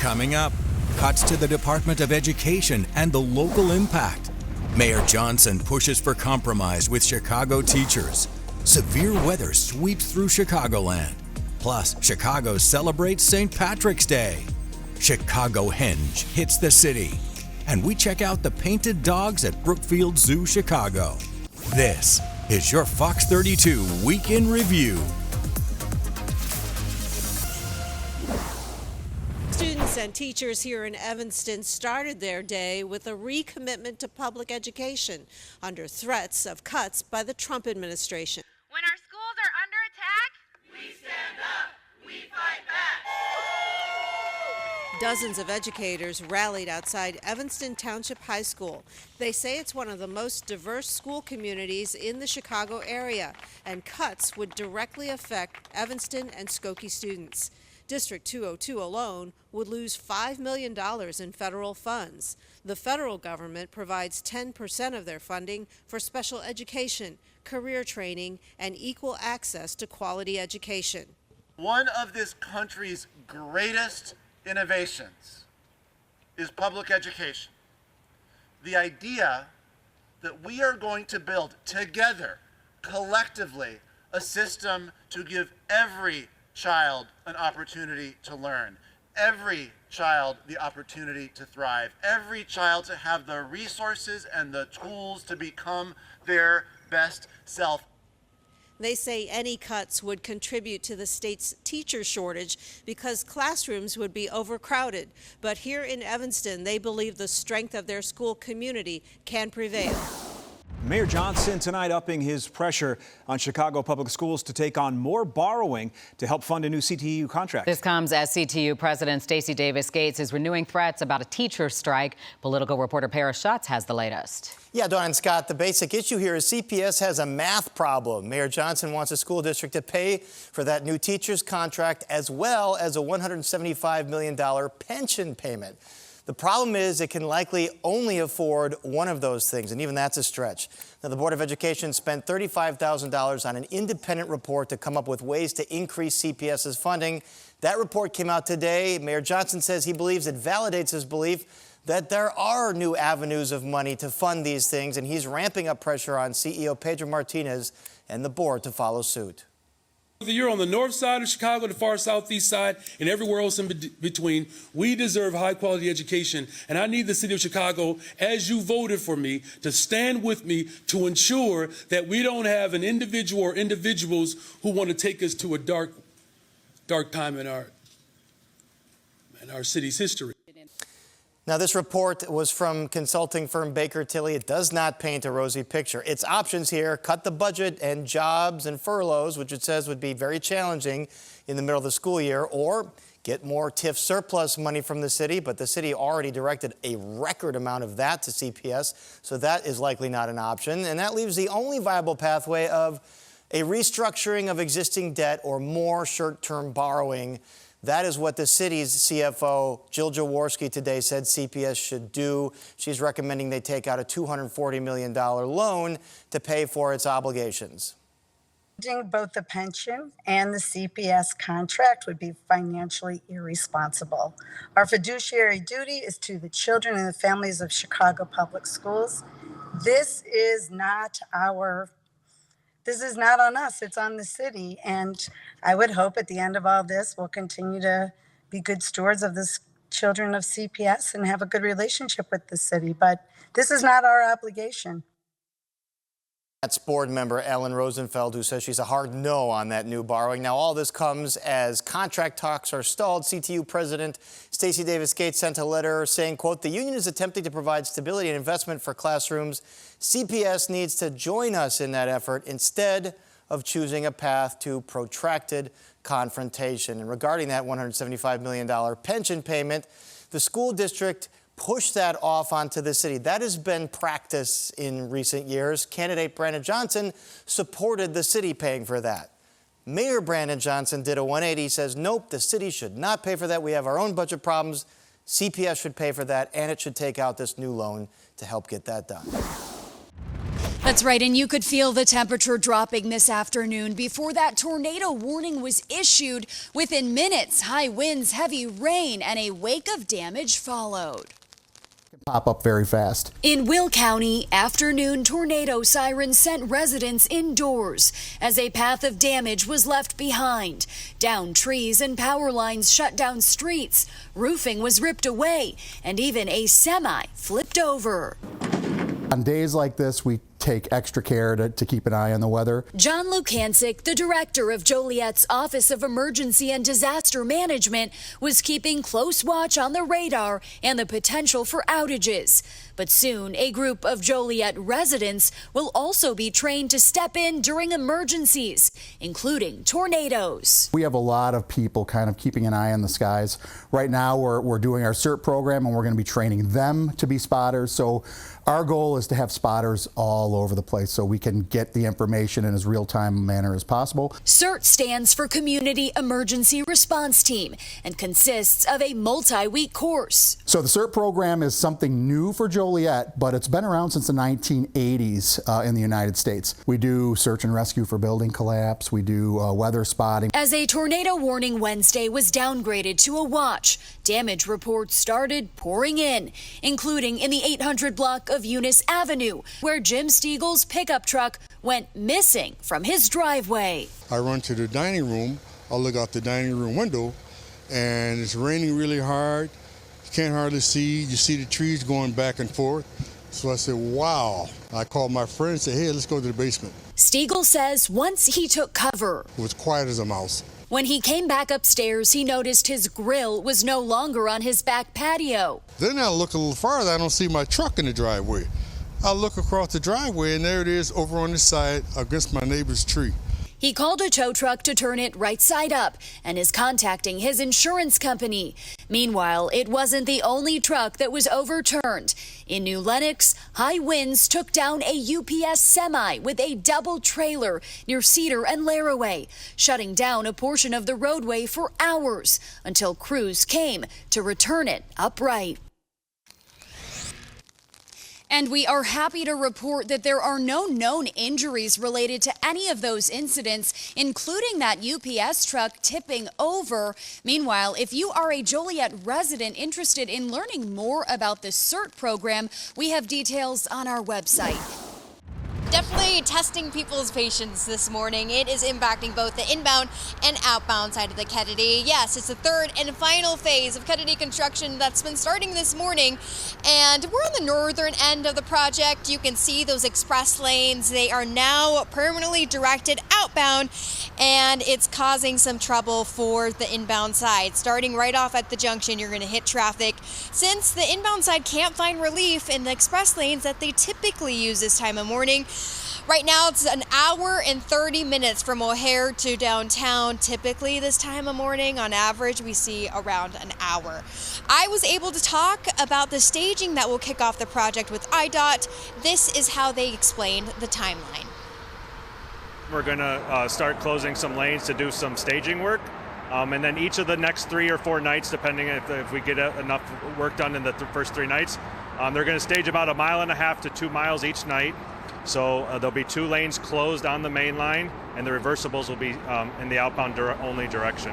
Coming up, cuts to the Department of Education and the local impact. Mayor Johnson pushes for compromise with Chicago teachers. Severe weather sweeps through Chicagoland. Plus, Chicago celebrates St. Patrick's Day. Chicagohenge hits the city. And we check out the painted dogs at Brookfield Zoo, Chicago. This is your Fox 32 Week in Review. Students and teachers here in Evanston started their day with a recommitment to public education under threats of cuts by the Trump administration. When our schools are under attack, we stand up, we fight back. Dozens of educators rallied outside Evanston Township High School. They say it's one of the most diverse school communities in the Chicago area, and cuts would directly affect Evanston and Skokie students. District 202 alone would lose $5 million in federal funds. The federal government provides 10% of their funding for special education, career training, and equal access to quality education. One of this country's greatest innovations is public education. The idea that we are going to build together, collectively, a system to give every child an opportunity to learn, every child the opportunity to thrive, every child to have the resources and the tools to become their best self. They say any cuts would contribute to the state's teacher shortage because classrooms would be overcrowded. But here in Evanston, they believe the strength of their school community can prevail. Mayor Johnson tonight upping his pressure on Chicago public schools to take on more borrowing to help fund a new CTU contract. This comes as CTU President Stacey Davis Gates is renewing threats about a teacher strike. Political reporter Paris Schatz has the latest. Yeah, Dawn and Scott, the basic issue here is CPS has a math problem. Mayor Johnson wants a school district to pay for that new teacher's contract as well as a $175 million pension payment. The problem is it can likely only afford one of those things, and even that's a stretch. Now, the Board of Education spent $35,000 on an independent report to come up with ways to increase CPS's funding. That report came out today. Mayor Johnson says he believes it validates his belief that there are new avenues of money to fund these things, and he's ramping up pressure on CEO Pedro Martinez and the board to follow suit. Whether you're on the north side of Chicago, the far southeast side, and everywhere else in between, we deserve high-quality education. And I need the city of Chicago, as you voted for me, to stand with me to ensure that we don't have an individual or individuals who want to take us to a dark time in our city's history. Now, this report was from consulting firm Baker Tilly. It does not paint a rosy picture. Its options here: cut the budget and jobs and furloughs, which it says would be very challenging in the middle of the school year, or get more TIF surplus money from the city. But the city already directed a record amount of that to CPS, so that is likely not an option. And that leaves the only viable pathway of a restructuring of existing debt or more short-term borrowing. That is what the city's CFO, Jill Jaworski, today said CPS should do. She's recommending they take out a $240 million loan to pay for its obligations. Both the pension and the CPS contract would be financially irresponsible. Our fiduciary duty is to the children and the families of Chicago Public Schools. This is not on us, it's on the city. And I would hope at the end of all this, we'll continue to be good stewards of the children of CPS and have a good relationship with the city. But this is not our obligation. That's board member Ellen Rosenfeld, who says she's a hard no on that new borrowing. Now, all this comes as contract talks are stalled. CTU President Stacey Davis Gates sent a letter saying, quote, "The union is attempting to provide stability and investment for classrooms. CPS needs to join us in that effort instead of choosing a path to protracted confrontation." And regarding that $175 million pension payment, the school district push that off onto the city. That has been practice in recent years. Candidate Brandon Johnson supported the city paying for that. Mayor Brandon Johnson did a 180, says, nope, the city should not pay for that. We have our own budget problems. CPS should pay for that, and it should take out this new loan to help get that done. That's right, and you could feel the temperature dropping this afternoon before that tornado warning was issued. Within minutes, high winds, heavy rain, and a wake of damage followed. Pop up very fast. In Will County, afternoon tornado sirens sent residents indoors as a path of damage was left behind. Downed trees and power lines shut down streets. Roofing was ripped away, and even a semi flipped over. On days like this, we take extra care to keep an eye on the weather. John Lukancic, the director of Joliet's Office of Emergency and Disaster Management, was keeping close watch on the radar and the potential for outages. But soon, a group of Joliet residents will also be trained to step in during emergencies, including tornadoes. We have a lot of people kind of keeping an eye on the skies. Right now, we're doing our CERT program, and we're going to be training them to be spotters. So our goal is to have spotters all over the place so we can get the information in as real-time a manner as possible. CERT stands for Community Emergency Response Team and consists of a multi-week course. So the CERT program is something new for Joliet, but it's been around since the 1980s in the United States. We do search and rescue for building collapse. We do weather spotting. As a tornado warning Wednesday was downgraded to a watch, damage reports started pouring in, including in the 800 block of Eunice Avenue, where Jim Stiegel's pickup truck went missing from his driveway. I run to the dining room. I look out the dining room window, and it's raining really hard. You can't hardly see. You see the trees going back and forth. So I said, wow. I called my friend and said, hey, let's go to the basement. Stiegel says once he took cover, it was quiet as a mouse. When he came back upstairs, he noticed his grill was no longer on his back patio. Then I look a little farther. I don't see my truck in the driveway. I look across the driveway, and there it is over on this side against my neighbor's tree. He called a tow truck to turn it right side up and is contacting his insurance company. Meanwhile, it wasn't the only truck that was overturned. In New Lenox, high winds took down a UPS semi with a double trailer near Cedar and Laraway, shutting down a portion of the roadway for hours until crews came to return it upright. And we are happy to report that there are no known injuries related to any of those incidents, including that UPS truck tipping over. Meanwhile, if you are a Joliet resident interested in learning more about the CERT program, we have details on our website. Definitely testing people's patience this morning. It is impacting both the inbound and outbound side of the Kennedy. Yes, it's the third and final phase of Kennedy construction that's been starting this morning. And we're on the northern end of the project. You can see those express lanes. They are now permanently directed outbound, and it's causing some trouble for the inbound side. Starting right off at the junction, you're going to hit traffic since the inbound side can't find relief in the express lanes that they typically use this time of morning. Right now, it's an hour and 30 minutes from O'Hare to downtown. Typically, this time of morning, on average, we see around an hour. I was able to talk about the staging that will kick off the project with IDOT. This is how they explained the timeline. We're going to start closing some lanes to do some staging work. And then each of the next 3 or 4 nights, depending if we get enough work done in the first 3 nights, they're going to stage about 1.5 miles to 2 miles each night. So there'll be 2 lanes closed on the main line, and the reversibles will be in the outbound only direction.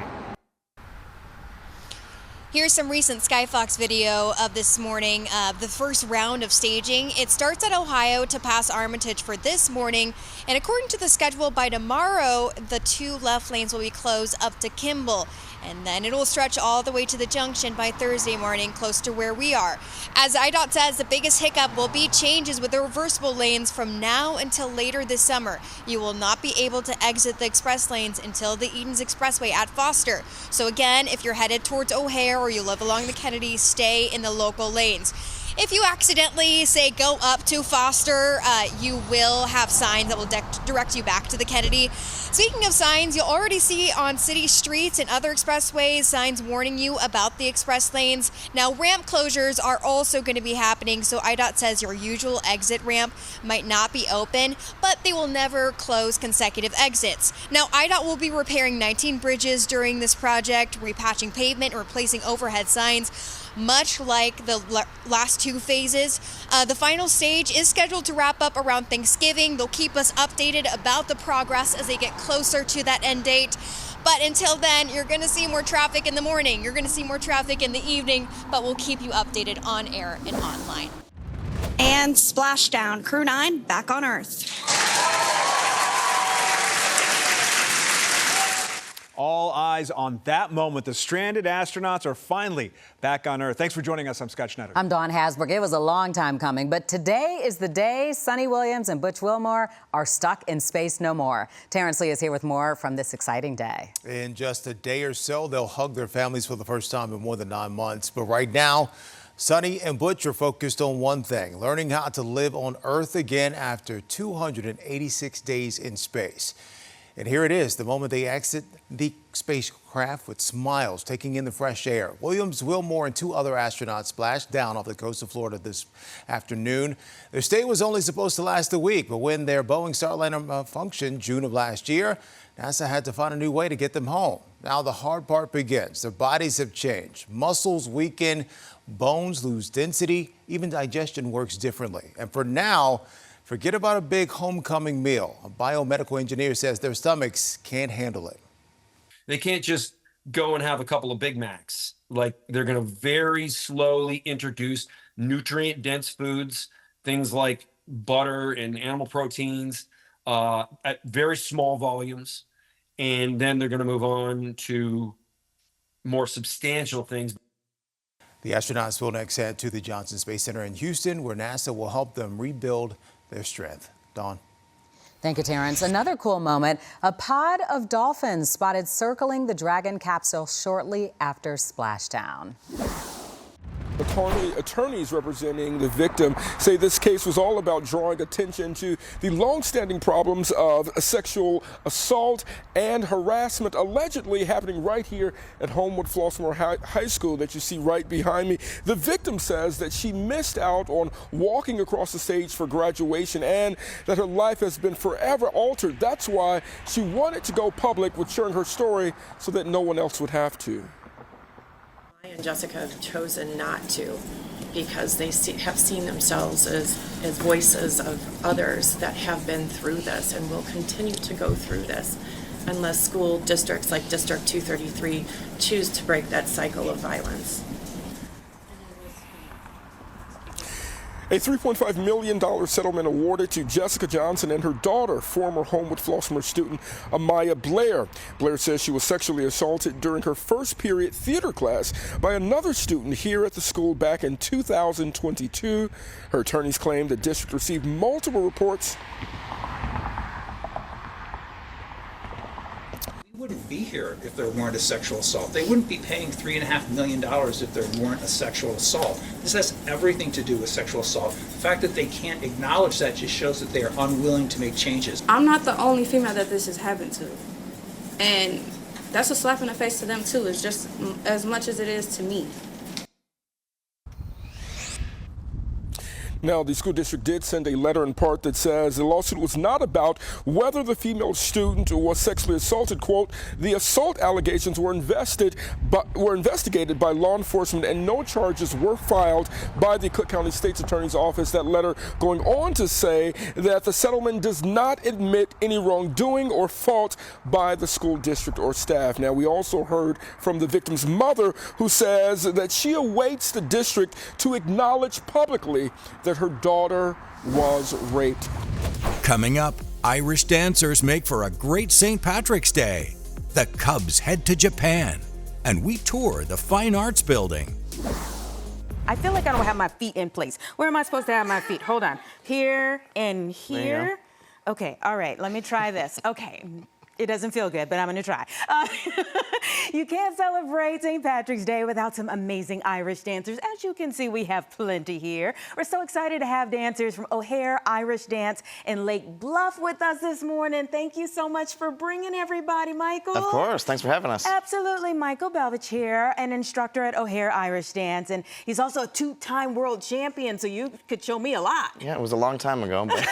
Here's some recent Skyfox video of this morning, the first round of staging. It starts at Ohio to pass Armitage for this morning, and according to the schedule, by tomorrow, the 2 left lanes will be closed up to Kimball. And then it will stretch all the way to the junction by Thursday morning, close to where we are. As IDOT says, the biggest hiccup will be changes with the reversible lanes from now until later this summer. You will not be able to exit the express lanes until the Edens Expressway at Foster. So again, if you're headed towards O'Hare or you live along the Kennedy, stay in the local lanes. If you accidentally, say, go up to Foster, you will have signs that will direct you back to the Kennedy. Speaking of signs, you'll already see on city streets and other expressways signs warning you about the express lanes. Now, ramp closures are also going to be happening, so IDOT says your usual exit ramp might not be open, but they will never close consecutive exits. Now, IDOT will be repairing 19 bridges during this project, repatching pavement, and replacing overhead signs. much like the last two phases. The final stage is scheduled to wrap up around Thanksgiving. They'll keep us updated about the progress as they get closer to that end date. But until then, you're going to see more traffic in the morning. You're going to see more traffic in the evening, but we'll keep you updated on air and online. And splashdown, Crew 9 back on Earth. All eyes on that moment. The stranded astronauts are finally back on Earth. Thanks for joining us. I'm Scott Schneider. I'm Dawn Hasbrook. It was a long time coming, but today is the day Sunny Williams and Butch Wilmore are stuck in space no more. Terrence Lee is here with more from this exciting day. In just a day or so, they'll hug their families for the first time in more than 9 months. But right now, Sunny and Butch are focused on one thing, learning how to live on Earth again after 286 days in space. And here it is, the moment they exit the spacecraft with smiles, taking in the fresh air. Williams, Wilmore, and 2 other astronauts splashed down off the coast of Florida this afternoon. Their stay was only supposed to last a week, but when their Boeing Starliner malfunctioned June of last year, NASA had to find a new way to get them home. Now the hard part begins. Their bodies have changed. Muscles weaken, bones lose density, even digestion works differently. And for now, forget about a big homecoming meal. A biomedical engineer says their stomachs can't handle it. They can't just go and have a couple of Big Macs. Like, they're going to very slowly introduce nutrient-dense foods, things like butter and animal proteins at very small volumes. And then they're going to move on to more substantial things. The astronauts will next head to the Johnson Space Center in Houston, where NASA will help them rebuild their strength. Dawn. Thank you, Terrence. Another cool moment, a pod of dolphins spotted circling the Dragon capsule shortly after splashdown. Attorneys representing the victim say this case was all about drawing attention to the long-standing problems of sexual assault and harassment allegedly happening right here at Homewood Flossmoor High School that you see right behind me. The victim says that she missed out on walking across the stage for graduation and that her life has been forever altered. That's why she wanted to go public with sharing her story so that no one else would have to. And Jessica have chosen not to because they have seen themselves as voices of others that have been through this and will continue to go through this unless school districts like District 233 choose to break that cycle of violence. A $3.5 million settlement awarded to Jessica Johnson and her daughter, former Homewood Flossmoor student Amaya Blair. Blair says she was sexually assaulted during her first period theater class by another student here at the school back in 2022. Her attorneys claim the district received multiple reports. Wouldn't be here if there weren't a sexual assault. They wouldn't be paying $3.5 million if there weren't a sexual assault. This has everything to do with sexual assault. The fact that they can't acknowledge that just shows that they are unwilling to make changes. I'm not the only female that this has happened to. And that's a slap in the face to them too. It's just as much as it is to me. Now, the school district did send a letter in part that says the lawsuit was not about whether the female student was sexually assaulted. Quote, the assault allegations were investigated by law enforcement and no charges were filed by the Cook County State's Attorney's Office. That letter going on to say that the settlement does not admit any wrongdoing or fault by the school district or staff. Now, we also heard from the victim's mother, who says that she awaits the district to acknowledge publicly that her daughter was raped. Coming up, Irish dancers make for a great St. Patrick's Day. The Cubs head to Japan, and we tour the Fine Arts Building. I feel like I don't have my feet in place. Where am I supposed to have my feet? Hold on. Here and here. Okay, all right, let me try this. Okay. It doesn't feel good, but I'm going to try. You can't celebrate St. Patrick's Day without some amazing Irish dancers. As you can see, we have plenty here. We're so excited to have dancers from O'Hare Irish Dance in Lake Bluff with us this morning. Thank you so much for bringing everybody, Michael. Of course. Thanks for having us. Absolutely. Michael Belvich here, an instructor at O'Hare Irish Dance, and he's also a two-time world champion, so you could show me a lot. Yeah, it was a long time ago, but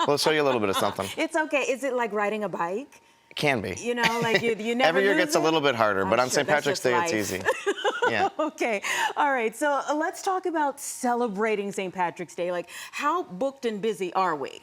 we'll show you a little bit of something. It's okay. Is it like riding a bike? It can be. You know, like you never Every year lose gets a little bit harder, but on sure, St. Patrick's Day, it's life. easy. Yeah. Okay. All right. So let's talk about celebrating St. Patrick's Day. Like, how booked and busy are we?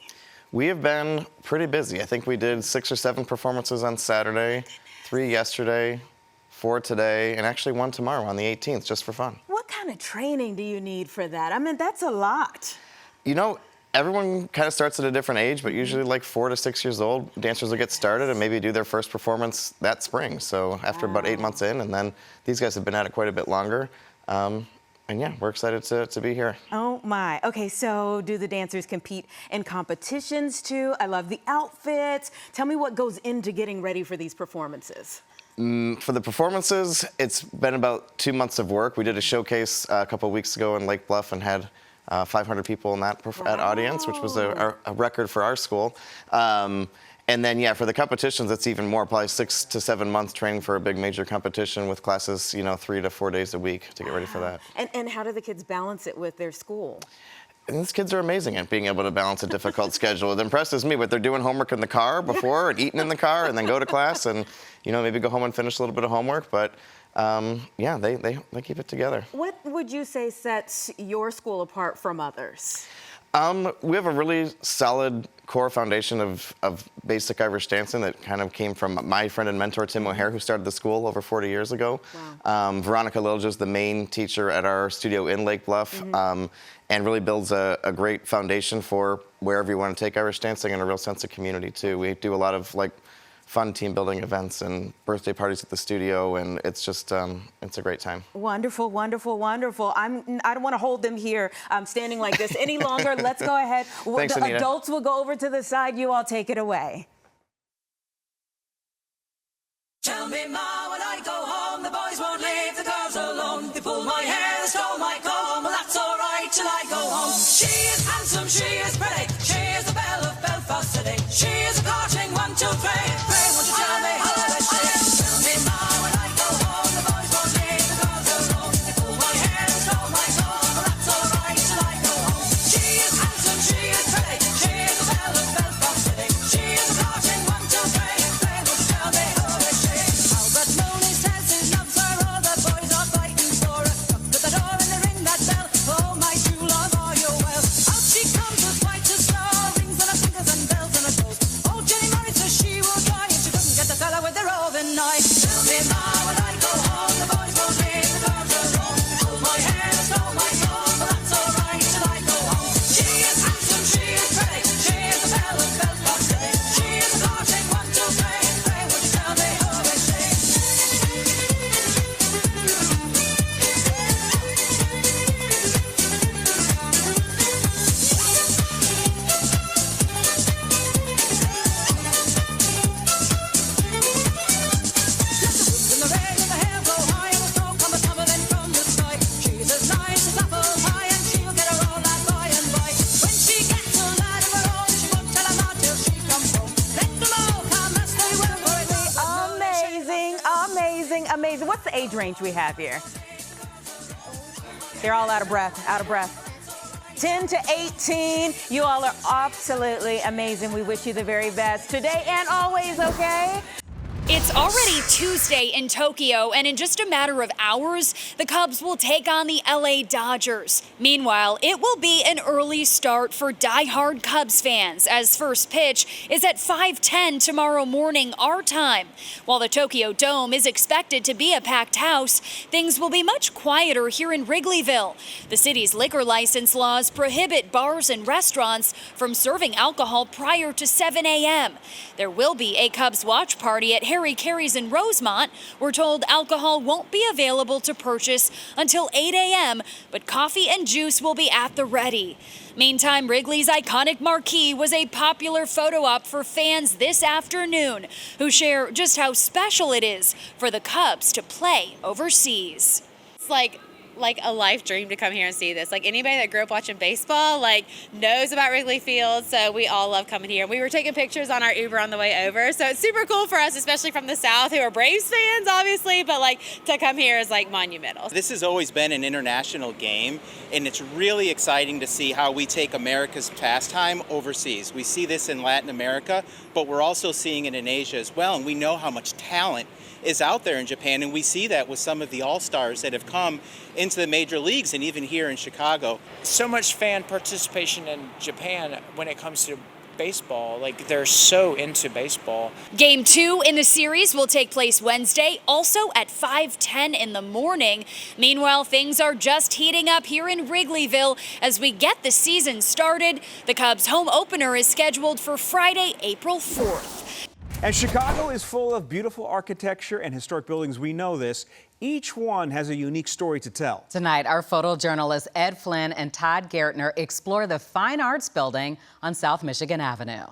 We have been pretty busy. I think we did 6 or 7 performances on Saturday, 3 yesterday, 4 today, and actually 1 tomorrow on the 18th, just for fun. What kind of training do you need for that? I mean, that's a lot. You know, everyone kind of starts at a different age, but usually like 4 to 6 years old, dancers will get started and maybe do their first performance that spring. So after about 8 months in, and then these guys have been at it quite a bit longer. And yeah, we're excited to be here. Oh my. Okay, so do the dancers compete in competitions too? I love the outfits. Tell me what goes into getting ready for these performances. For the performances, it's been about 2 months of work. We did a showcase a couple of weeks ago in Lake Bluff and had 500 people in that audience, which was a record for our school. And then, yeah, for the competitions, it's even more, probably 6 to 7 months training for a big major competition with classes, 3 to 4 days a week to get ready for that. And how do the kids balance it with their school? And these kids are amazing at being able to balance a difficult schedule. It impresses me, but they're doing homework in the car before and eating in the car and then go to class and, maybe go home and finish a little bit of homework. But yeah, they keep it together. What would you say sets your school apart from others? We have a really solid core foundation of basic Irish dancing that kind of came from my friend and mentor, Tim O'Hare, who started the school over 40 years ago. Wow. Veronica Lilja is the main teacher at our studio in Lake Bluff, and really builds a great foundation for wherever you want to take Irish dancing and a real sense of community, too. We do a lot of, fun team building events and birthday parties at the studio, and it's just it's a great time. Wonderful, wonderful, wonderful. I don't want to hold them here standing like this any longer. Let's go ahead. Thanks, the Anita. Adults will go over to the side. You all take it away. Tell me, Ma, when I go home, the boys won't leave the girls alone. They pull my hair, they stole my comb, well, that's all right till I go home. She is handsome, she is pretty, she is the belle of Belfast City. She is a courting 1, 2, 3. Pray, won't you tell me how I she? Tell me, Ma, when I go home, the boys won't leave the girls alone. They pull my hair, they stole my comb, well, that's all right till I go home. She is handsome, she is pretty, she is the belle of Belfast City. She is a courting 1, 2, 3. Pray, won't you tell me how I she? Albert Mooney says his loves are all the boys are fighting for her. Knock at the door and they ring that bell. Oh, my true love, are you well? Out she comes with white as snow, rings on her fingers and bells on her toes. Oh, Jenny Murray says she will die if she doesn't get the fella with the roving knife. Tell me, Ma, when I go home, the boys won't leave the girls alone. They pull my hair, they stole my comb, but that's all right till I go home. She is handsome, she is pretty, she is the belle of Belfast City. She is a courting 1, 2, 3. Pray, would you tell me how is she? In the rain and the hair blow high and the snow come tumbling from the sky. She's as nice as apple pie and she'll get her all that by and by. When she gets a lad of her own, she won't tell him not till she comes home. Let them all come as they will for me. Amazing, amazing, amazing. What's the age range we have here? They're all out of breath, out of breath. 10 to 18. You all are absolutely amazing. We wish you the very best today and always, okay? It's already Tuesday in Tokyo, and in just a matter of hours, the Cubs will take on the LA Dodgers. Meanwhile, it will be an early start for diehard Cubs fans, as first pitch is at 5:10 tomorrow morning, our time. While the Tokyo Dome is expected to be a packed house, things will be much quieter here in Wrigleyville. The city's liquor license laws prohibit bars and restaurants from serving alcohol prior to 7 a.m. There will be a Cubs watch party at Harry Carey's in Rosemont. We're told alcohol won't be available to purchase until 8 a.m., but coffee and juice will be at the ready. Meantime, Wrigley's iconic marquee was a popular photo op for fans this afternoon, who share just how special it is for the Cubs to play overseas. It's like like a life dream to come here and see this. Like anybody that grew up watching baseball, like knows about Wrigley Field. So we all love coming here. We were taking pictures on our Uber on the way over. So it's super cool for us, especially from the South who are Braves fans, obviously, but like to come here is like monumental. This has always been an international game, and it's really exciting to see how we take America's pastime overseas. We see this in Latin America, but we're also seeing it in Asia as well, and we know how much talent is out there in Japan, and we see that with some of the all-stars that have come into the major leagues and even here in Chicago. So much fan participation in Japan when it comes to baseball. Like, they're so into baseball. Game 2 in the series will take place Wednesday, also at 5:10 in the morning. Meanwhile, things are just heating up here in Wrigleyville as we get the season started. The Cubs' home opener is scheduled for Friday, April 4th. And Chicago is full of beautiful architecture and historic buildings. We know this. Each one has a unique story to tell. Tonight, our photojournalists Ed Flynn and Todd Gartner explore the Fine Arts Building on South Michigan Avenue.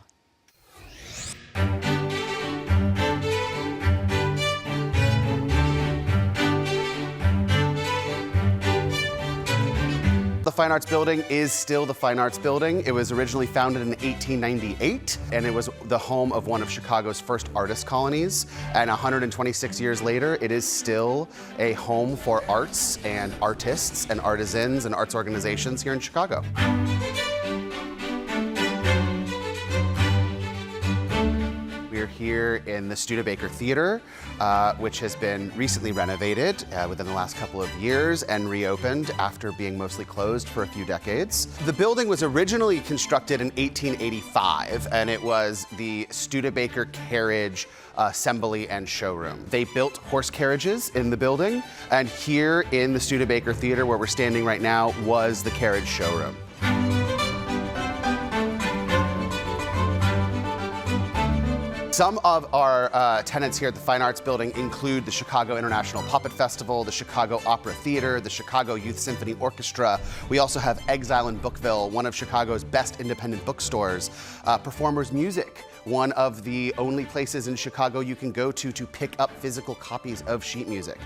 The Fine Arts Building is still the Fine Arts Building. It was originally founded in 1898, and it was the home of one of Chicago's first artist colonies. And 126 years later, it is still a home for arts and artists and artisans and arts organizations here in Chicago. We're here in the Studebaker Theater, which has been recently renovated within the last couple of years and reopened after being mostly closed for a few decades. The building was originally constructed in 1885, and it was the Studebaker Carriage Assembly and Showroom. They built horse carriages in the building, and here in the Studebaker Theater, where we're standing right now, was the carriage showroom. Some of our tenants here at the Fine Arts Building include the Chicago International Puppet Festival, the Chicago Opera Theater, the Chicago Youth Symphony Orchestra. We also have Exile in Bookville, one of Chicago's best independent bookstores. Performers Music, one of the only places in Chicago you can go to pick up physical copies of sheet music.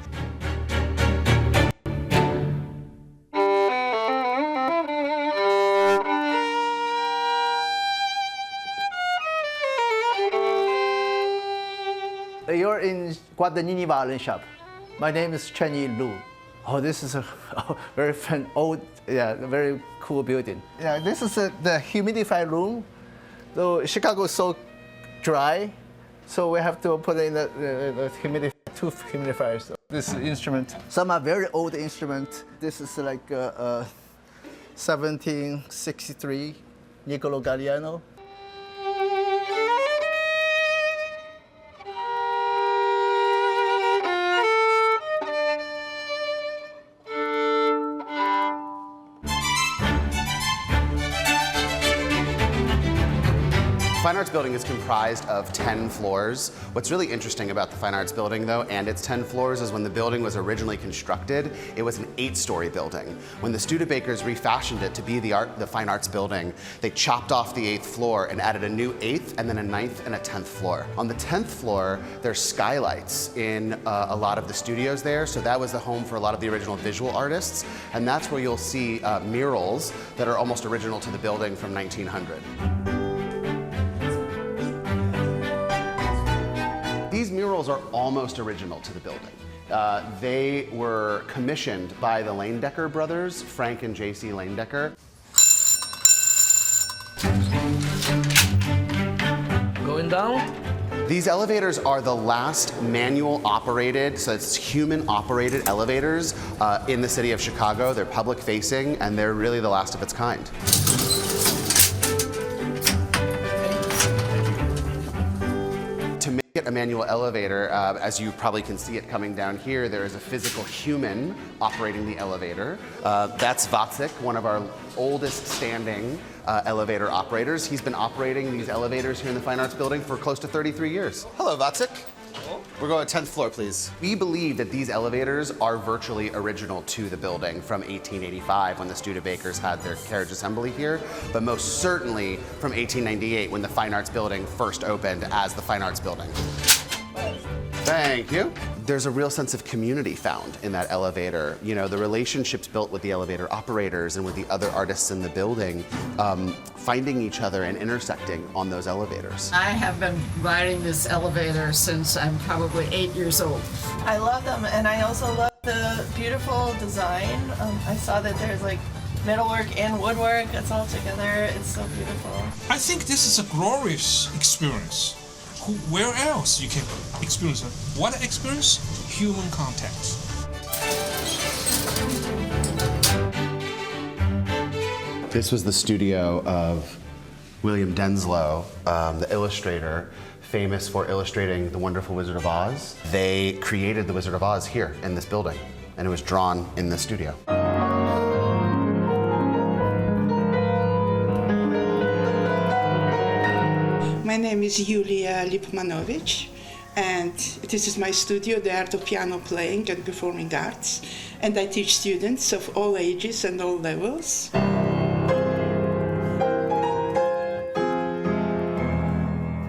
You're in Guadagnini Violin Shop. My name is Chen Yi Lu. Oh, this is a very fun, old, very cool building. Yeah, this is the humidifier room. So Chicago is so dry, so we have to put in the two humidifiers. This instrument. Some are very old instruments. This is like 1763 Niccolo Galliano. Fine Arts Building is comprised of 10 floors. What's really interesting about the Fine Arts Building, though, and its 10 floors, is when the building was originally constructed, it was an 8-story building. When the Studebakers refashioned it to be the Fine Arts Building, they chopped off the 8th floor and added a new 8th and then a 9th and a 10th floor. On the 10th floor, there's skylights in a lot of the studios there, so that was the home for a lot of the original visual artists, and that's where you'll see murals that are almost original to the building from 1900. These murals are almost original to the building. They were commissioned by the Leyendecker brothers, Frank and J.C. Leyendecker. Going down? These elevators are the last manual operated, so it's human operated elevators in the city of Chicago. They're public facing, and they're really the last of its kind. A manual elevator, as you probably can see it coming down here, there is a physical human operating the elevator. That's Vatsik, one of our oldest standing elevator operators. He's been operating these elevators here in the Fine Arts Building for close to 33 years. Hello, Vatsik. We're going to 10th floor, please. We believe that these elevators are virtually original to the building from 1885 when the Studebakers had their carriage assembly here, but most certainly from 1898 when the Fine Arts Building first opened as the Fine Arts Building. Thank you. there's a real sense of community found in that elevator. You know, the relationships built with the elevator operators and with the other artists in the building, finding each other and intersecting on those elevators. I have been riding this elevator since I'm probably 8 years old. I love them, and I also love the beautiful design. I saw that there's like metalwork and woodwork. It's all together. It's so beautiful. I think this is a glorious experience. Where else you can experience it? What experience? Human contact. This was the studio of William Denslow, the illustrator, famous for illustrating The Wonderful Wizard of Oz. They created The Wizard of Oz here in this building, and it was drawn in the studio. My name is Yulia Lipmanovich, and this is my studio, the Art of Piano Playing and Performing Arts, and I teach students of all ages and all levels.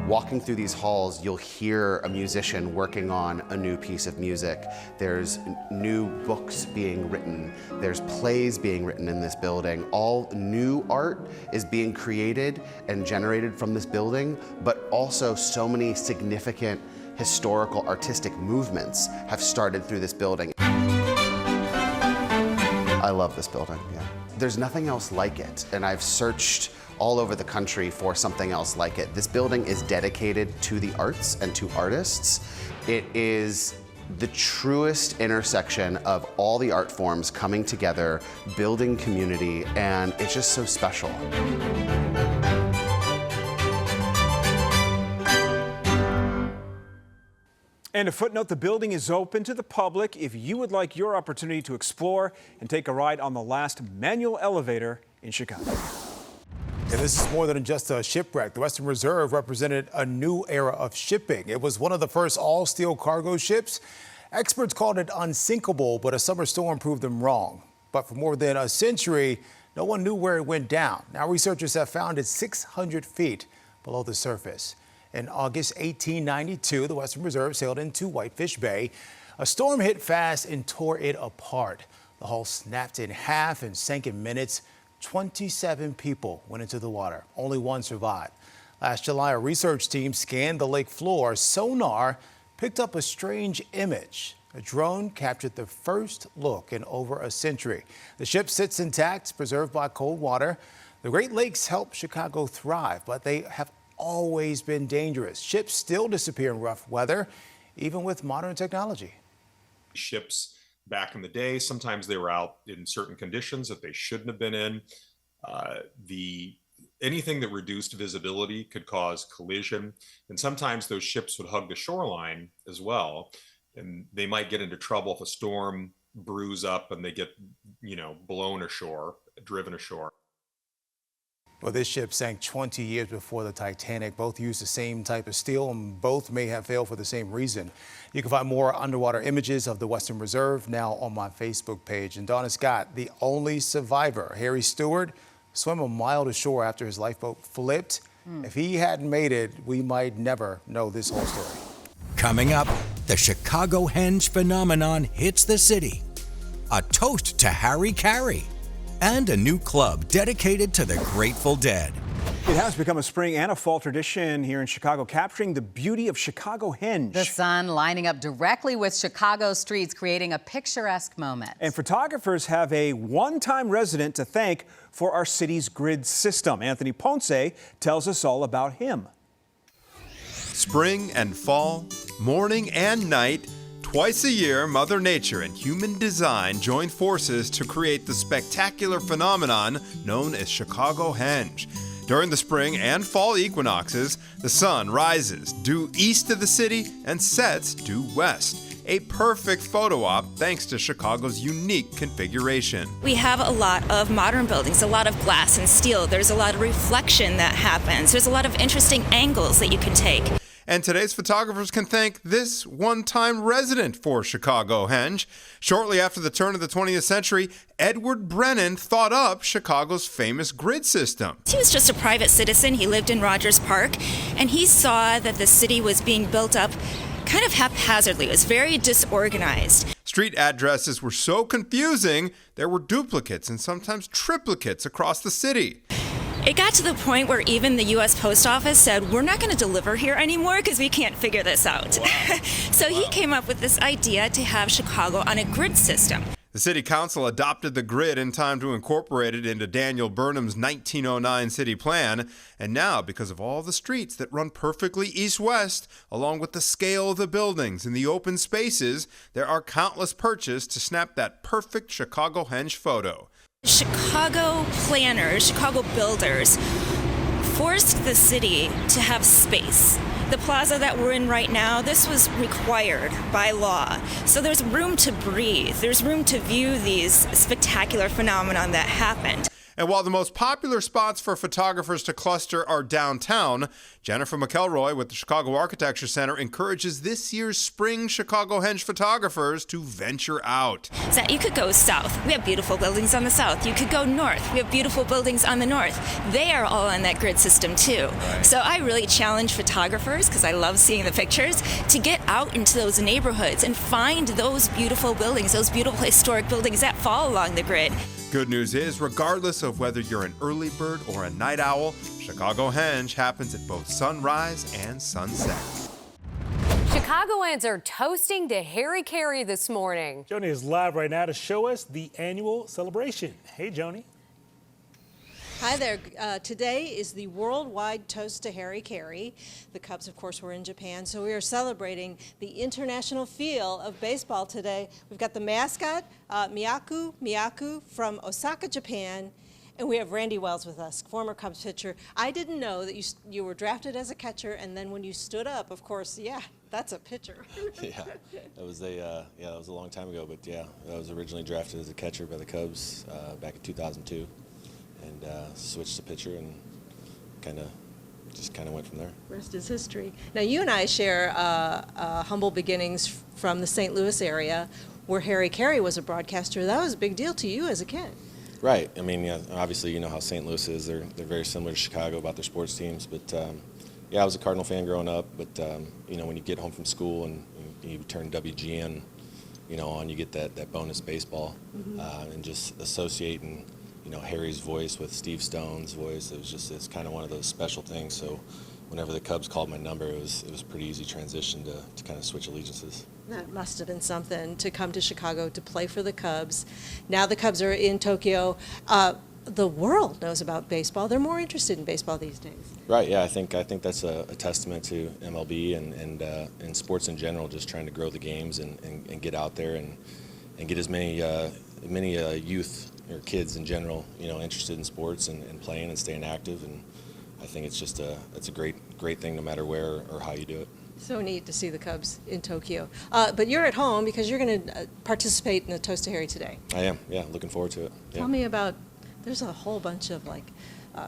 Walking through these halls, you'll hear a musician working on a new piece of music. There's new books being written. There's plays being written in this building. All new art is being created and generated from this building, but also so many significant historical artistic movements have started through this building. I love this building, yeah. There's nothing else like it, and I've searched all over the country for something else like it. This building is dedicated to the arts and to artists. It is the truest intersection of all the art forms coming together, building community, and it's just so special. And a footnote, the building is open to the public if you would like your opportunity to explore and take a ride on the last manual elevator in Chicago. And this is more than just a shipwreck. The Western Reserve represented a new era of shipping. It was one of the first all-steel cargo ships. Experts called it unsinkable, but a summer storm proved them wrong. But for more than a century, no one knew where it went down. Now researchers have found it 600 feet below the surface. In August 1892, the Western Reserve sailed into Whitefish Bay. A storm hit fast and tore it apart. The hull snapped in half and sank in minutes. 27 people went into the water. Only one survived. Last July, a research team scanned the lake floor. Sonar picked up a strange image. A drone captured the first look in over a century. The ship sits intact, preserved by cold water. The Great Lakes help Chicago thrive, but they have always been dangerous. Ships still disappear in rough weather, even with modern technology. Ships back in the day, sometimes they were out in certain conditions that they shouldn't have been in. Anything that reduced visibility could cause collision. And sometimes those ships would hug the shoreline as well. And they might get into trouble if a storm brews up and they get, blown ashore, driven ashore. Well, this ship sank 20 years before the Titanic. Both used the same type of steel, and both may have failed for the same reason. You can find more underwater images of the Western Reserve now on my Facebook page. And Donna Scott, the only survivor, Harry Stewart, swam a mile to shore after his lifeboat flipped. If he hadn't made it, we might never know this whole story. Coming up, the Chicago Henge phenomenon hits the city. A toast to Harry Carey. And a new club dedicated to the Grateful Dead. It has become a spring and a fall tradition here in Chicago, capturing the beauty of Chicago Henge. The sun lining up directly with Chicago streets, creating a picturesque moment. And photographers have a one-time resident to thank for our city's grid system. Anthony Ponce tells us all about him. Spring and fall, morning and night, twice a year, Mother Nature and human design join forces to create the spectacular phenomenon known as Chicago Henge. During the spring and fall equinoxes, the sun rises due east of the city and sets due west. A perfect photo op thanks to Chicago's unique configuration. We have a lot of modern buildings, a lot of glass and steel. There's a lot of reflection that happens. There's a lot of interesting angles that you can take. And today's photographers can thank this one-time resident for Chicago Henge. Shortly after the turn of the 20th century, Edward Brennan thought up Chicago's famous grid system. He was just a private citizen. He lived in Rogers Park, and he saw that the city was being built up kind of haphazardly. It was very disorganized. Street addresses were so confusing, there were duplicates and sometimes triplicates across the city. It got to the point where even the U.S. Post Office said, we're not going to deliver here anymore because we can't figure this out. Wow. So he came up with this idea to have Chicago on a grid system. The city council adopted the grid in time to incorporate it into Daniel Burnham's 1909 city plan. And now, because of all the streets that run perfectly east-west, along with the scale of the buildings and the open spaces, there are countless perches to snap that perfect Chicago henge photo. Chicago planners, Chicago builders, forced the city to have space. The plaza that we're in right now, this was required by law. So there's room to breathe. There's room to view these spectacular phenomena that happened. And while the most popular spots for photographers to cluster are downtown, Jennifer McElroy with the Chicago Architecture Center encourages this year's spring Chicago henge photographers to venture out. So you could go south. We have beautiful buildings on the south. You could go north. We have beautiful buildings on the north. They are all on that grid system too. Right. So I really challenge photographers, because I love seeing the pictures, to get out into those neighborhoods and find those beautiful buildings, those beautiful historic buildings that fall along the grid. Good news is, regardless of whether you're an early bird or a night owl, Chicago henge happens at both sunrise and sunset. Chicagoans are toasting to Harry Carey this morning. Joni is live right now to show us the annual celebration. Hey, Joni. Hi there. Today is the worldwide toast to Harry Carey. The Cubs, of course, were in Japan, so we are celebrating the international feel of baseball today. We've got the mascot, Miyaku from Osaka, Japan, and we have Randy Wells with us, former Cubs pitcher. I didn't know that you were drafted as a catcher, and then when you stood up, of course, yeah, that's a pitcher. Yeah, that was a long time ago, but yeah, I was originally drafted as a catcher by the Cubs back in 2002. And switched to pitcher and kind of went from there. Rest is history. Now, you and I share humble beginnings from the St. Louis area, where Harry Carey was a broadcaster. That was a big deal to you as a kid. Right. I mean, obviously, you know how St. Louis is. They're very similar to Chicago about their sports teams. But yeah, I was a Cardinal fan growing up. But you know, when you get home from school and you turn WGN, on, you get that bonus baseball, and just associating, Harry's voice with Steve Stone's voice. It's kind of one of those special things. So whenever the Cubs called my number, it was a pretty easy transition to kind of switch allegiances. That must have been something, to come to Chicago to play for the Cubs. Now the Cubs are in Tokyo. The world knows about baseball. They're more interested in baseball these days. Right. Yeah. I think that's a testament to MLB and sports in general, just trying to grow the games and get out there and get as many youth or kids in general, interested in sports and playing and staying active. And I think it's a great thing, no matter where or how you do it. So neat to see the Cubs in Tokyo. But you're at home because you're going to participate in the Toast to Harry today. I am. Yeah. Looking forward to it. Yeah. Tell me about. There's a whole bunch of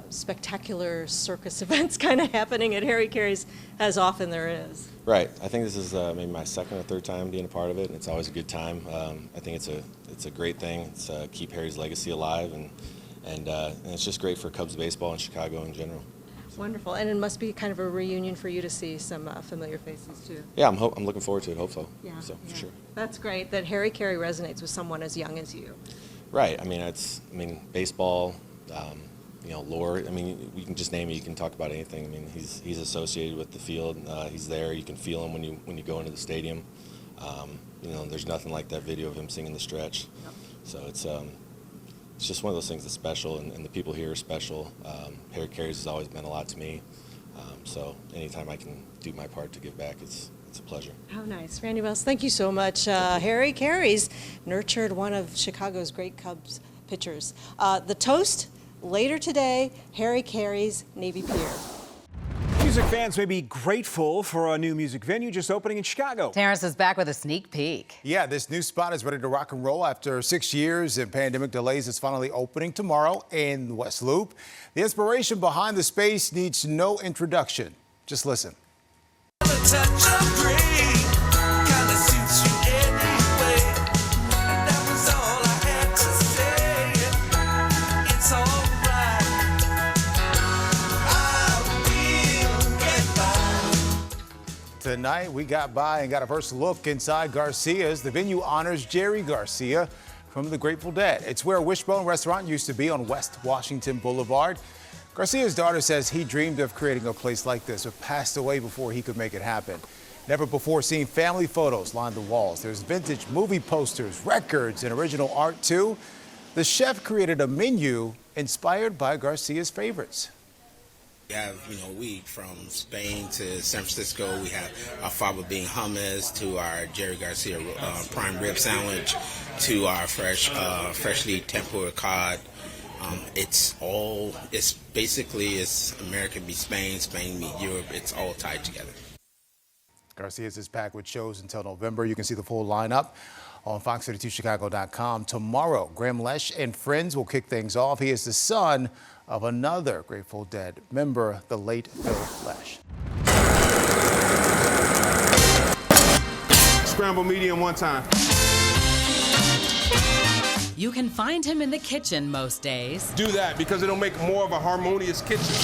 spectacular circus events kind of happening at Harry Carey's, as often there is. Right. I think this is maybe my second or third time being a part of it, and it's always a good time. I think it's a great thing. It's keep Harry's legacy alive, and it's just great for Cubs baseball and Chicago in general. Wonderful, and it must be kind of a reunion for you to see some familiar faces too. Yeah, I'm looking forward to it. Hope so. Yeah. So for sure. That's great that Harry Carey resonates with someone as young as you. Right. I mean, baseball. Lore. I mean, you can just name it. You can talk about anything. I mean, he's associated with the field. He's there. You can feel him when you go into the stadium. There's nothing like that video of him singing the stretch. Yep. So it's just one of those things that's special, and the people here are special. Harry Carey's has always meant a lot to me. So anytime I can do my part to give back, it's a pleasure. How nice. Randy Wells, thank you so much. Harry Carey's nurtured one of Chicago's great Cubs pitchers. The toast later today, Harry Carey's Navy Pier. Music fans may be grateful for a new music venue just opening in Chicago. Terrence is back with a sneak peek. Yeah, this new spot is ready to rock and roll after 6 years and pandemic delays. It's finally opening tomorrow in West Loop. The inspiration behind the space needs no introduction. Just listen. Tonight, we got by and got a first look inside Garcia's. The venue honors Jerry Garcia from the Grateful Dead. It's where Wishbone Restaurant used to be on West Washington Boulevard. Garcia's daughter says he dreamed of creating a place like this, but passed away before he could make it happen. Never before seen family photos line the walls. There's vintage movie posters, records, and original art too. The chef created a menu inspired by Garcia's favorites. We have, wheat from Spain to San Francisco. We have our fava bean hummus to our Jerry Garcia prime rib sandwich to our freshly tempura cod. It's basically American meet Spain, Spain meet Europe. It's all tied together. Garcia's is packed with shows until November. You can see the full lineup on fox32chicago.com. Tomorrow, Graham Lesh and friends will kick things off. He is the son of another Grateful Dead member, the late Phil Lesh. Scramble medium one time. You can find him in the kitchen most days. Do that because it'll make more of a harmonious kitchen.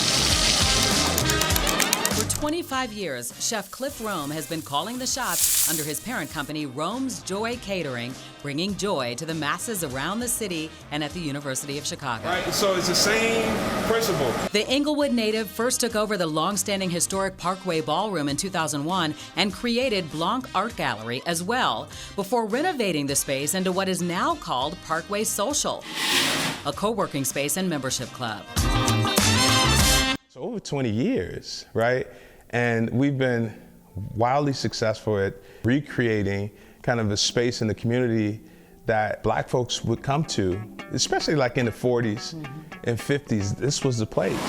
For 25 years, Chef Cliff Rome has been calling the shots under his parent company, Rome's Joy Catering, bringing joy to the masses around the city and at the University of Chicago. Right, so it's the same principle. The Inglewood native first took over the long-standing historic Parkway Ballroom in 2001 and created Blanc Art Gallery as well, before renovating the space into what is now called Parkway Social, a co-working space and membership club. So over 20 years, right? And we've been wildly successful at recreating kind of a space in the community that Black folks would come to, especially like in the 40s and 50s. This was the place.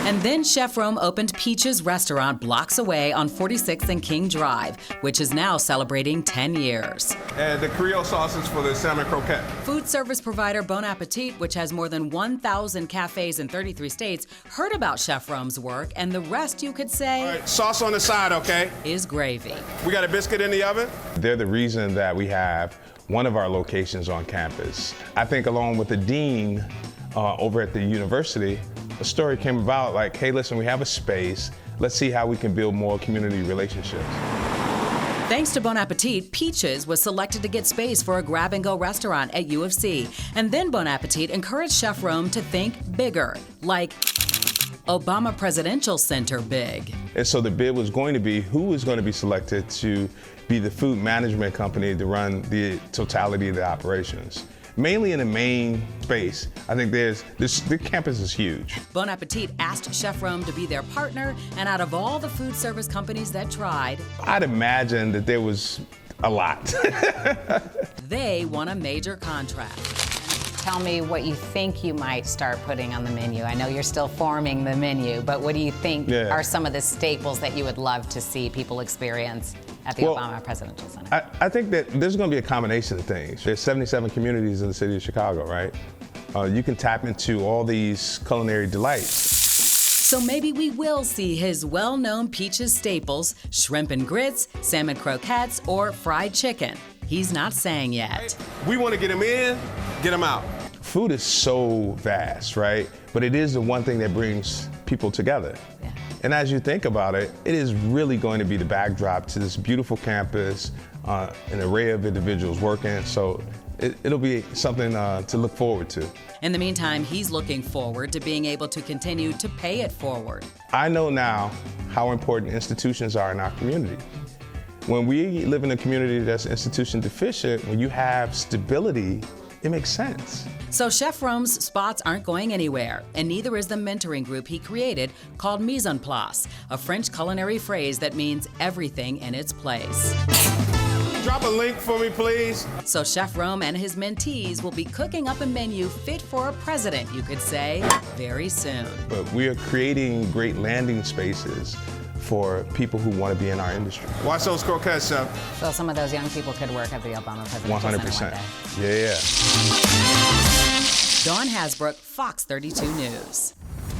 And then Chef Rome opened Peach's Restaurant blocks away on 46th and King Drive, which is now celebrating 10 years. And the Creole sauces for the salmon croquette. Food service provider Bon Appetit, which has more than 1,000 cafes in 33 states, heard about Chef Rome's work, and the rest, you could say, all right, sauce on the side, okay? Is gravy. We got a biscuit in the oven. They're the reason that we have one of our locations on campus. I think along with the dean over at the university, a story came about like, hey, listen, we have a space. Let's see how we can build more community relationships. Thanks to Bon Appetit, Peaches was selected to get space for a grab-and-go restaurant at U of C. And then Bon Appetit encouraged Chef Rome to think bigger, like Obama Presidential Center big. And so the bid was going to be who is going to be selected to be the food management company to run the totality of the operations. Mainly in the main space. I think the campus is huge. Bon Appetit asked Chef Rome to be their partner, and out of all the food service companies that tried, I'd imagine that there was a lot. They won a major contract. Tell me what you think you might start putting on the menu. I know you're still forming the menu, but what do you think are some of the staples that you would love to see people experience at the Obama Presidential Center? I think that there's going to be a combination of things. There's 77 communities in the city of Chicago, right? You can tap into all these culinary delights. So maybe we will see his well-known Peaches staples, shrimp and grits, salmon croquettes, or fried chicken. He's not saying yet. We want to get him in, get him out. Food is so vast, right? But it is the one thing that brings people together. Yeah. And as you think about it, it is really going to be the backdrop to this beautiful campus, an array of individuals working. So it'll be something to look forward to. In the meantime, he's looking forward to being able to continue to pay it forward. I know now how important institutions are in our community. When we live in a community that's institution deficient, when you have stability, it makes sense. So Chef Rome's spots aren't going anywhere, and neither is the mentoring group he created called Mise en Place, a French culinary phrase that means everything in its place. Drop a link for me, please. So Chef Rome and his mentees will be cooking up a menu fit for a president, you could say, very soon. But we are creating great landing spaces for people who want to be in our industry. Watch those croquettes, Chef. So some of those young people could work at the Obama Presidential Center 100%. one day. Yeah. Dawn Hasbrook, Fox 32 News.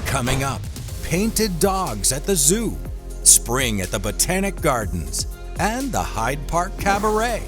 Coming up, painted dogs at the zoo, spring at the Botanic Gardens, and the Hyde Park Cabaret.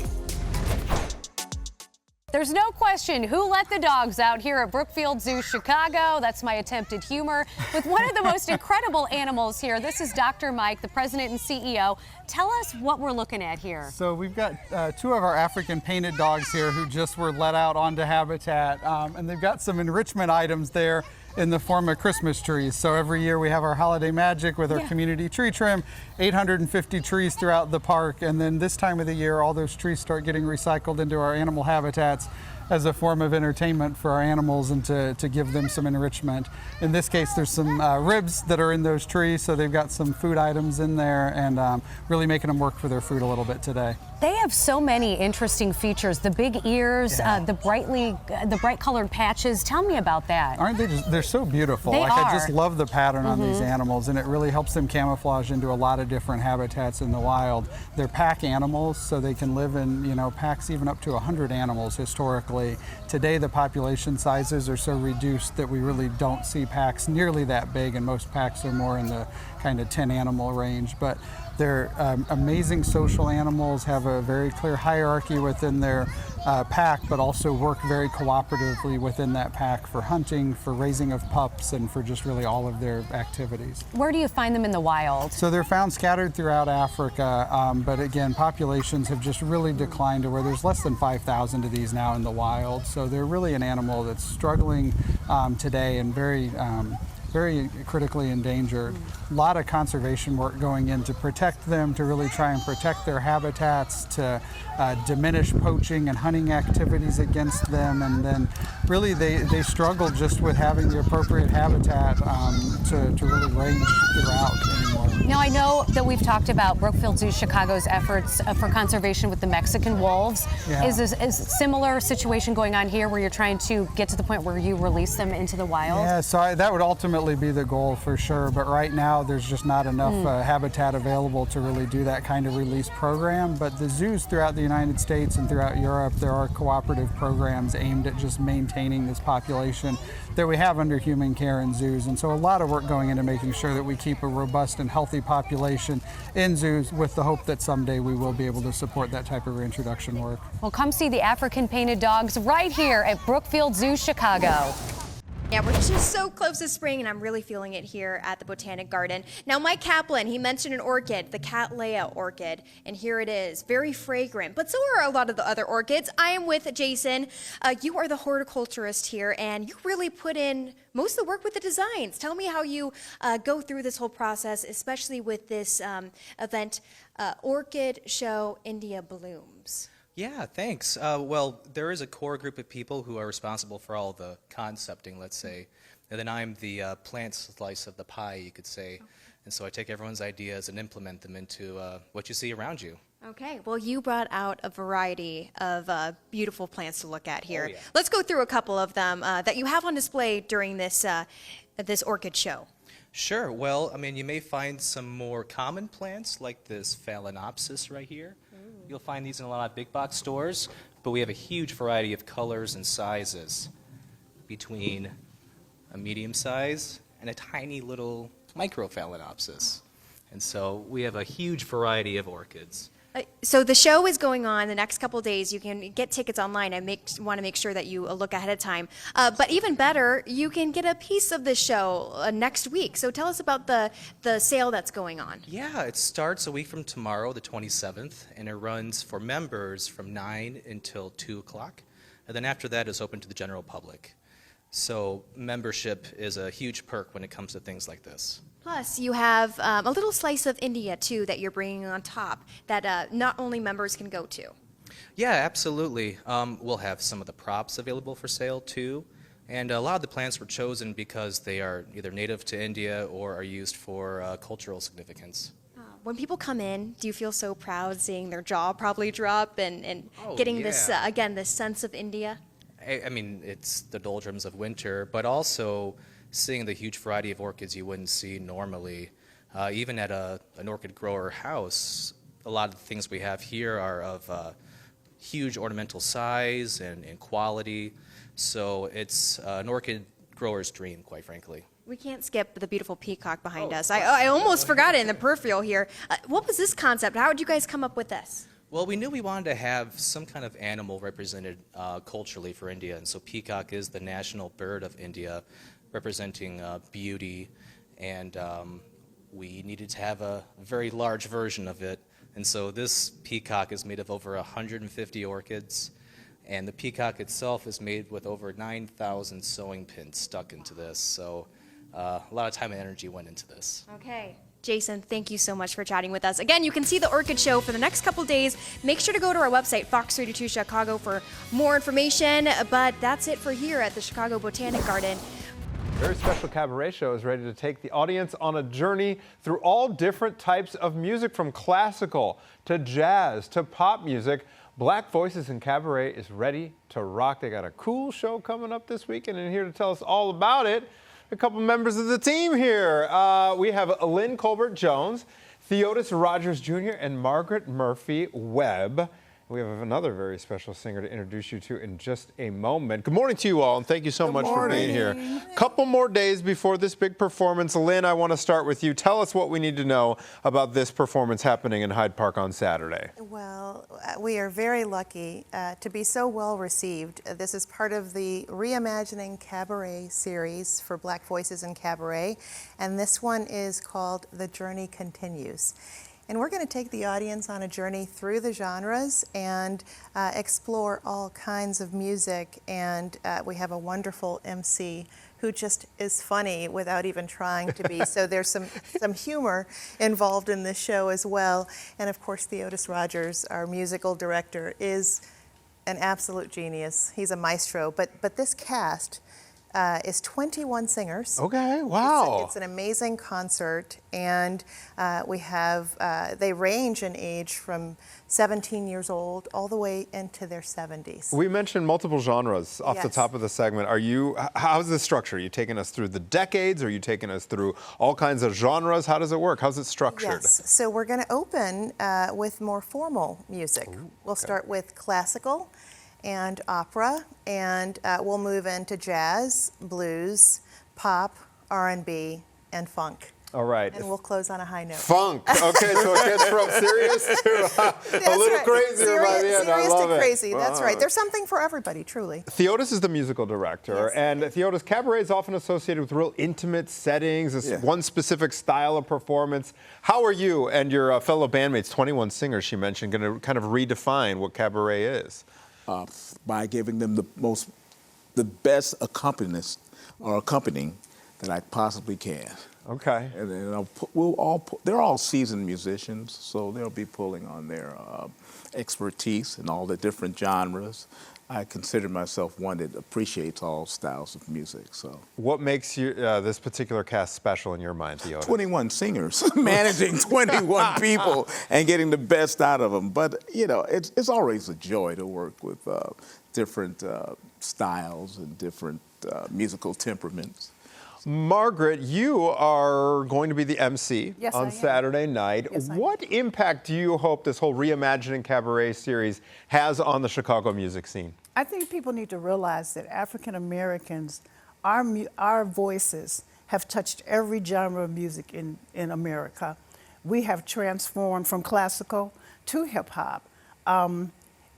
There's no question who let the dogs out here at Brookfield Zoo, Chicago. That's my attempted humor. With one of the most incredible animals here, this is Dr. Mike, the president and CEO. Tell us what we're looking at here. So we've got two of our African painted dogs here who just were let out onto habitat, and they've got some enrichment items there in the form of Christmas trees. So every year we have our holiday magic with our community tree trim, 850 trees throughout the park, and then this time of the year all those trees start getting recycled into our animal habitats as a form of entertainment for our animals and to give them some enrichment. In this case, there's some ribs that are in those trees, so they've got some food items in there and really making them work for their food a little bit today. They have so many interesting features, the big ears, the bright colored patches. Tell me about that. Aren't they just, they're so beautiful. They are. I just love the pattern on these Mm-hmm. animals, and it really helps them camouflage into a lot of different habitats in the wild. They're pack animals, so they can live in, packs even up to 100 animals historically. Today the population sizes are so reduced that we really don't see packs nearly that big, and most packs are more in the kind of 10 animal range. But they're amazing social animals, have a very clear hierarchy within their pack, but also work very cooperatively within that pack for hunting, for raising of pups, and for just really all of their activities. Where do you find them in the wild? So they're found scattered throughout Africa, but again, populations have just really declined to where there's less than 5,000 of these now in the wild. So they're really an animal that's struggling today and very critically endangered. A lot of conservation work going in to protect them, to really try and protect their habitats, to diminish poaching and hunting activities against them, and then really they struggle just with having the appropriate habitat to really range throughout anymore. Now, I know that we've talked about Brookfield Zoo Chicago's efforts for conservation with the Mexican wolves. Yeah. Is a similar situation going on here where you're trying to get to the point where you release them into the wild? Yeah, so that would ultimately be the goal for sure, but right now there's just not enough habitat available to really do that kind of release program. But the zoos throughout the United States and throughout Europe, there are cooperative programs aimed at just maintaining this population that we have under human care in zoos. And so a lot of work going into making sure that we keep a robust and healthy population in zoos, with the hope that someday we will be able to support that type of reintroduction work. Well, come see the African painted dogs right here at Brookfield Zoo Chicago. Yeah, we're just so close to spring, and I'm really feeling it here at the Botanic Garden. Now, Mike Kaplan, he mentioned an orchid, the Cattleya orchid, and here it is, very fragrant. But so are a lot of the other orchids. I am with Jason. You are the horticulturist here, and you really put in most of the work with the designs. Tell me how you go through this whole process, especially with this event, Orchid Show India Blooms. Yeah, thanks. Well, there is a core group of people who are responsible for all the concepting, let's say, and then I'm the plant slice of the pie, you could say. And so I take everyone's ideas and implement them into what you see around you. Okay, well, you brought out a variety of beautiful plants to look at here. Oh, yeah. Let's go through a couple of them that you have on display during this this orchid show. Sure. Well, I mean, you may find some more common plants like this Phalaenopsis right here. You'll find these in a lot of big box stores, but we have a huge variety of colors and sizes, between a medium size and a tiny little micro Phalaenopsis. And so we have a huge variety of orchids. So the show is going on the next couple days. You can get tickets online. I want to make sure that you look ahead of time. But even better, you can get a piece of the show next week. So tell us about the sale that's going on. Yeah, it starts a week from tomorrow, the 27th, and it runs for members from 9 until 2 o'clock. And then after that, it's open to the general public. So membership is a huge perk when it comes to things like this. Plus, you have a little slice of India, too, that you're bringing on top that not only members can go to. Yeah, absolutely. We'll have some of the props available for sale, too. And a lot of the plants were chosen because they are either native to India or are used for cultural significance. When people come in, do you feel so proud seeing their jaw probably drop and getting this, again, this sense of India? I mean, it's the doldrums of winter, but also seeing the huge variety of orchids you wouldn't see normally. Even at an orchid grower house, a lot of the things we have here are of huge ornamental size and quality. So it's an orchid grower's dream, quite frankly. We can't skip the beautiful peacock behind us. I almost forgot it in the peripheral here. What was this concept? How did you guys come up with this? Well, we knew we wanted to have some kind of animal represented culturally for India, and so peacock is the national bird of India, representing beauty, and we needed to have a very large version of it. And so this peacock is made of over 150 orchids, and the peacock itself is made with over 9,000 sewing pins stuck into this. So a lot of time and energy went into this. Okay. Jason, thank you so much for chatting with us. Again, you can see the Orchid Show for the next couple days. Make sure to go to our website, Fox 32 Chicago, for more information. But that's it for here at the Chicago Botanic Garden. A very special cabaret show is ready to take the audience on a journey through all different types of music, from classical to jazz to pop music. Black Voices in Cabaret is ready to rock. They got a cool show coming up this weekend, and here to tell us all about it, a couple members of the team here. We have Lynn Colbert-Jones, Theodis Rogers Jr., and Margaret Murphy Webb. We have another very special singer to introduce you to in just a moment. Good morning to you all, and thank you so much for being here. Couple more days before this big performance. Lynn, I want to start with you. Tell us what we need to know about this performance happening in Hyde Park on Saturday. Well, we are very lucky to be so well received. This is part of the Reimagining Cabaret series for Black Voices in Cabaret, and this one is called The Journey Continues. And we're going to take the audience on a journey through the genres and explore all kinds of music. And we have a wonderful MC who just is funny without even trying to be. So there's some humor involved in this show as well. And of course, Theodis Rogers, our musical director, is an absolute genius. He's a maestro. But this cast is 21 singers. Okay, wow. It's an amazing concert, and we have, they range in age from 17 years old all the way into their 70s. We mentioned multiple genres off the top of the segment. How's the structure? Are you taking us through the decades? Are you taking us through all kinds of genres? How does it work? How's it structured? Yes, so we're going to open with more formal music. We'll start with classical and opera, and we'll move into jazz, blues, pop, R&B, and funk. All right. And we'll close on a high note. Funk. Okay, so it gets from serious to a little crazier by the end. I love it. Serious to crazy, that's right. There's something for everybody, truly. Theodis is the musical director, and Theodis, cabaret is often associated with real intimate settings, one specific style of performance. How are you and your fellow bandmates, 21 singers she mentioned, going to kind of redefine what cabaret is? By giving them the best accompanist or accompanying that I possibly can. Okay. And then they're all seasoned musicians, so they'll be pulling on their expertise in all the different genres. I consider myself one that appreciates all styles of music. So, what makes you this particular cast special in your mind, Theodis? 21 singers, managing 21 people and getting the best out of them. But you know, it's always a joy to work with different styles and different musical temperaments. Margaret, you are going to be the MC on Saturday night. What impact do you hope this whole Reimagining Cabaret series has on the Chicago music scene? I think people need to realize that African Americans, our voices have touched every genre of music in America. We have transformed from classical to hip hop.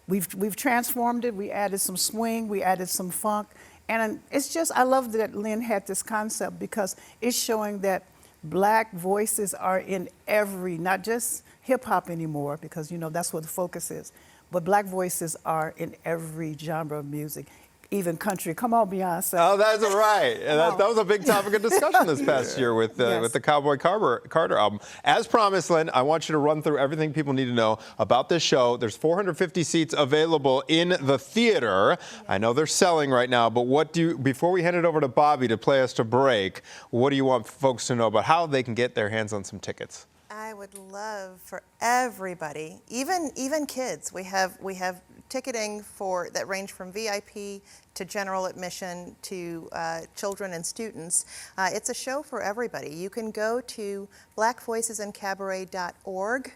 We've transformed it. We added some swing. We added some funk. And it's just, I love that Lynn had this concept because it's showing that Black voices are in every, not just hip hop anymore, because you know that's what the focus is, but Black voices are in every genre of music, even country. Come on, Beyonce. Oh, that's right. That was a big topic of discussion this past year with the Cowboy Carter album. As promised, Lynn, I want you to run through everything people need to know about this show. There's 450 seats available in the theater. I know they're selling right now, but before we hand it over to Bobby to play us to break, what do you want folks to know about how they can get their hands on some tickets? I would love for everybody, even kids. We have ticketing that range from VIP to general admission to children and students. It's a show for everybody. You can go to blackvoicesandcabaret.org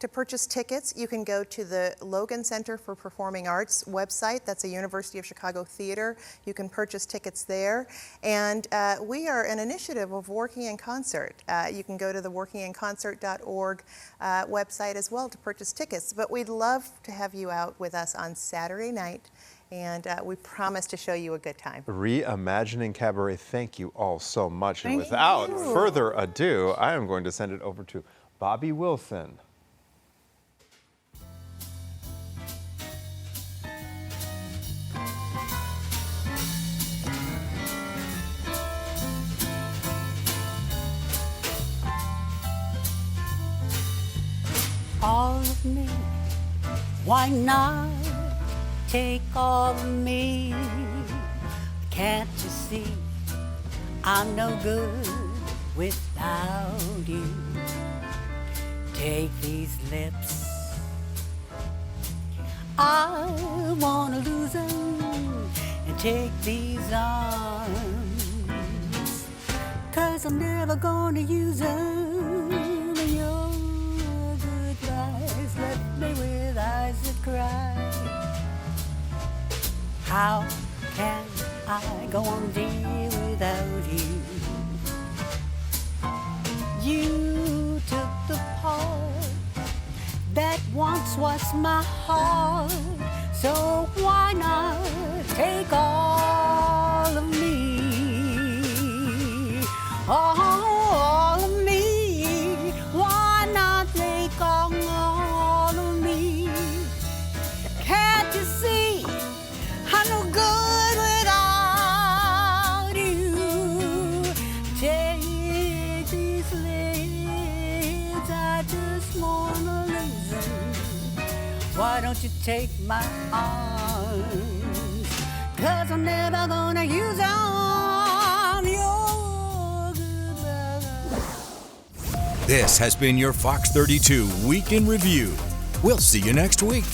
To purchase tickets, you can go to the Logan Center for Performing Arts website. That's a University of Chicago theater. You can purchase tickets there. And we are an initiative of Working in Concert. You can go to the workinginconcert.org website as well to purchase tickets. But we'd love to have you out with us on Saturday night, and we promise to show you a good time. Reimagining Cabaret, thank you all so much. And Thank without you. further ado, I am going to send it over to Bobby Wilson. All of me, why not take all of me? Can't you see I'm no good without you? Take these lips, I wanna lose them, and take these arms, 'cause I'm never gonna use them. Left me with eyes that cry. How can I go on, dear, without you? You took the part that once was my heart, so why not take all of me? All of me. Why not take all of me? Can't you see I'm no good without you? Take these lips, I just wanna lose them. Why don't you take my arms? 'Cause I'm never gonna use them. You're good. This has been your Fox 32 Week in Review. We'll see you next week.